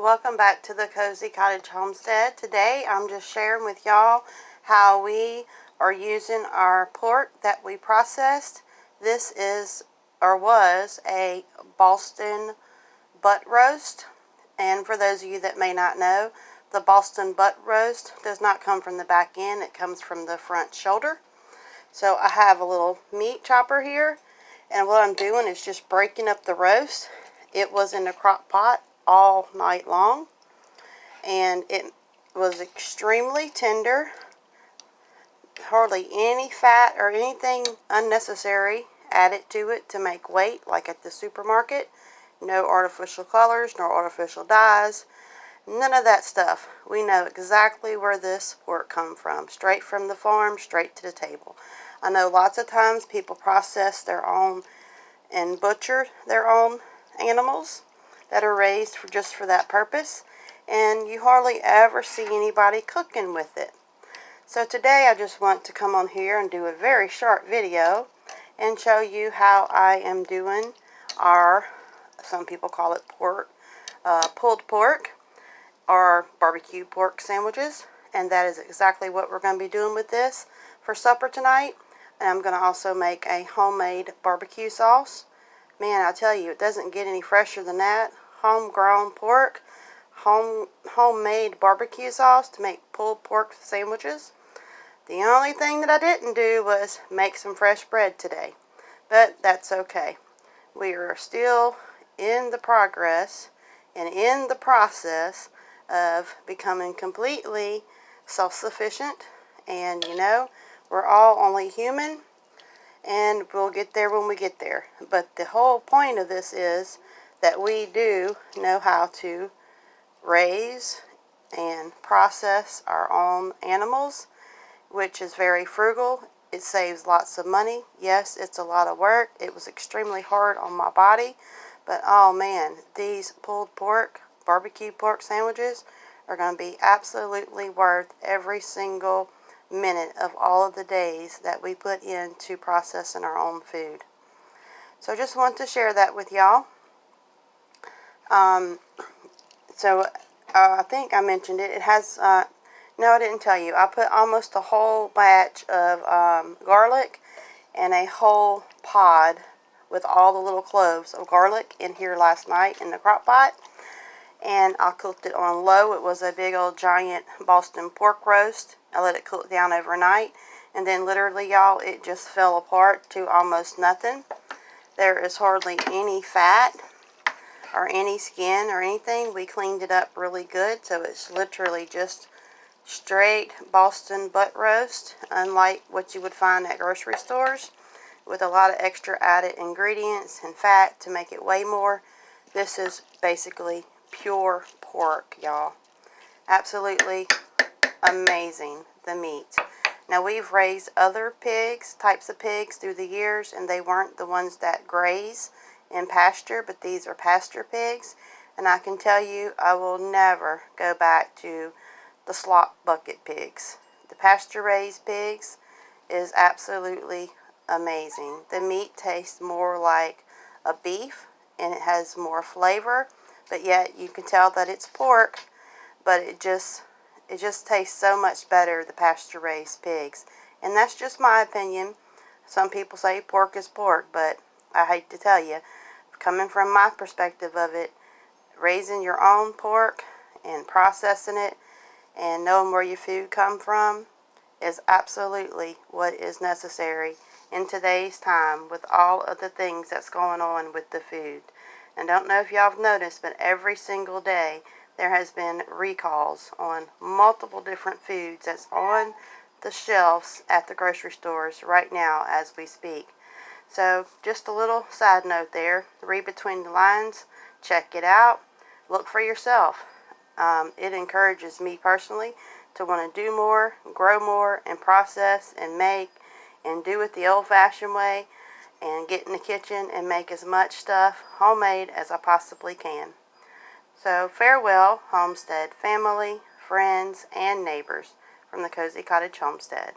Welcome back to the Cozy Cottage Homestead. Today I'm just sharing with y'all how we are using our pork that we processed. This is or was a Boston butt roast, and for those of you that may not know, the Boston butt roast does not come from the back end, it comes from the front shoulder. So I have a little meat chopper here, and what I'm doing is just breaking up the roast. It was in the crock pot all night long, and it was extremely tender. Hardly any fat or anything unnecessary added to it to make weight like at the supermarket. No artificial colors, no artificial dyes, none of that stuff. We know exactly where this pork come from, straight from the farm, straight to the table. I know lots of times people process their own and butcher their own animals that are raised just for that purpose, and you hardly ever see anybody cooking with it. So today I just want to come on here and do a very short video and show you how I am doing our, some people call it pulled pork or barbecue pork sandwiches, and that is exactly what we're going to be doing with this for supper tonight. And I'm going to also make a homemade barbecue sauce. Man, I tell you, it doesn't get any fresher than that. Homegrown pork, homemade barbecue sauce to make pulled pork sandwiches. The only thing that I didn't do was make some fresh bread today, but that's okay. We are still in the progress and in the process of becoming completely self-sufficient, and you know, we're all only human, and we'll get there when we get there. But the whole point of this is that we do know how to raise and process our own animals, which is very frugal. It saves lots of money. Yes, it's a lot of work. It was extremely hard on my body, but oh man, these pulled pork, barbecue pork sandwiches are going to be absolutely worth every single minute of all of the days that we put into processing our own food. So just want to share that with y'all. I think I mentioned it. It has, no, I didn't tell you. I put almost a whole batch of garlic and a whole pod with all the little cloves of garlic in here last night in the crock pot. And I cooked it on low. It was a big old giant Boston pork roast. I let it cook down overnight. And then literally, y'all, it just fell apart to almost nothing. There is hardly any fat or any skin or anything. We cleaned it up really good, so it's literally just straight Boston butt roast, unlike what you would find at grocery stores, with a lot of extra added ingredients and fat to make it weigh more. This is basically pure pork, y'all. Absolutely amazing, the meat. Now, we've raised other types of pigs through the years, and they weren't the ones that graze in pasture, but these are pasture pigs, and I can tell you I will never go back to the slop bucket pigs. The pasture raised pigs is absolutely amazing. The meat tastes more like a beef, and it has more flavor, but yet you can tell that it's pork, but it just tastes so much better, the pasture raised pigs. And that's just my opinion. Some people say pork is pork, but I hate to tell you, coming from my perspective of it, raising your own pork and processing it and knowing where your food come from is absolutely what is necessary in today's time with all of the things that's going on with the food. And I don't know if y'all have noticed, but every single day there has been recalls on multiple different foods that's on the shelves at the grocery stores right now as we speak. So just a little side note there. Read between the lines. Check it out. Look for yourself. It encourages me personally to want to do more, grow more, and process and make and do it the old-fashioned way and get in the kitchen and make as much stuff homemade as I possibly can. So farewell, homestead family, friends, and neighbors from the Cozy Cottage Homestead.